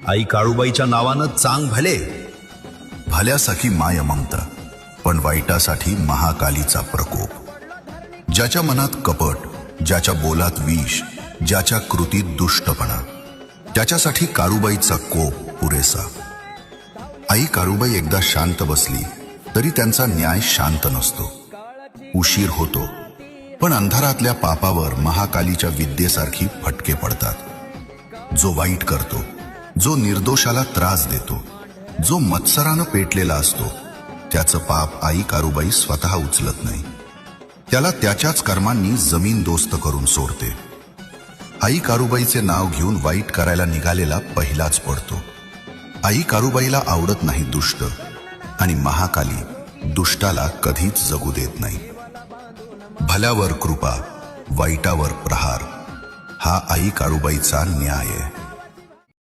आई काळूबाईच्या नावानं चांग भले. भल्यासाठी माय ममता, पण वाईटासाठी महाकालीचा प्रकोप. ज्याच्या मनात कपट, ज्याच्या बोलात विष, ज्याच्या कृतीत दुष्टपणा, त्याच्यासाठी काळूबाईचा कोप पुरेसा. आई काळूबाई एकदा शांत बसली तरी त्यांचा न्याय शांत नसतो. उशीर होतो, पण अंधारातल्या पापावर महाकालीच्या विद्येसारखी फटके पडतात. जो वाईट करतो, जो निर्दोषाला त्रास देतो, जो मत्सरानं पेटलेला असतो, त्याचं पाप आई काळूबाई स्वतः उचलत नाही. त्याला त्याच्याच कर्मांनी जमीन दोस्त करून सोडते. आई काळूबाईचे नाव घेऊन वाईट करायला निघालेला पहिलाच पडतो. आई काळूबाईला आवडत नाही दुष्ट, आणि महाकाली दुष्टाला कधीच जगू देत नाही. भल्यावर कृपा, वाईटावर प्रहार, हा आई काळूबाईचा न्याय आहे.